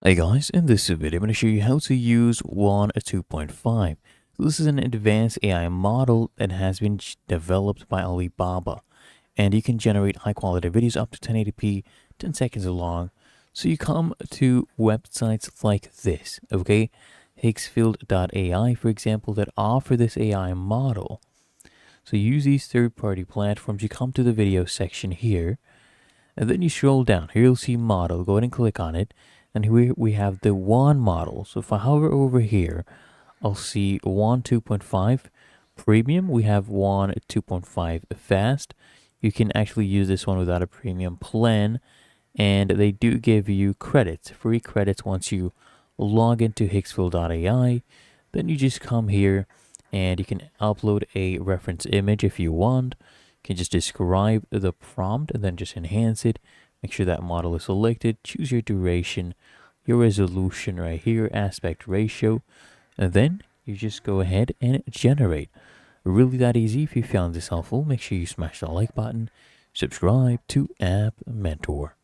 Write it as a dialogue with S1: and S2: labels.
S1: Hey guys, in this video I'm going to show you how to use WAN 2.5. So this is an advanced AI model that has been developed by Alibaba, and you can generate high quality videos up to 1080p, 10 seconds long. So you come to websites like this, okay? Higgsfield.ai, for example, that offer this AI model. So use these third-party platforms. You come to the video section here, and then you scroll down. Here you'll see model. Go ahead and click on it. And here we have the WAN model. So if I hover over here, I'll see WAN 2.5 premium. We have WAN 2.5 fast. You can actually use this one without a premium plan. And they do give you credits, free credits once you log into Higgsfield.ai. Then you just come here and you can upload a reference image if you want. You can just describe the prompt and then just enhance it. Make sure that model is selected. Choose your duration, your resolution right here, aspect ratio, and then you just go ahead and generate. Really that easy. If you found this helpful, make sure you smash the like button, subscribe to App Mentor.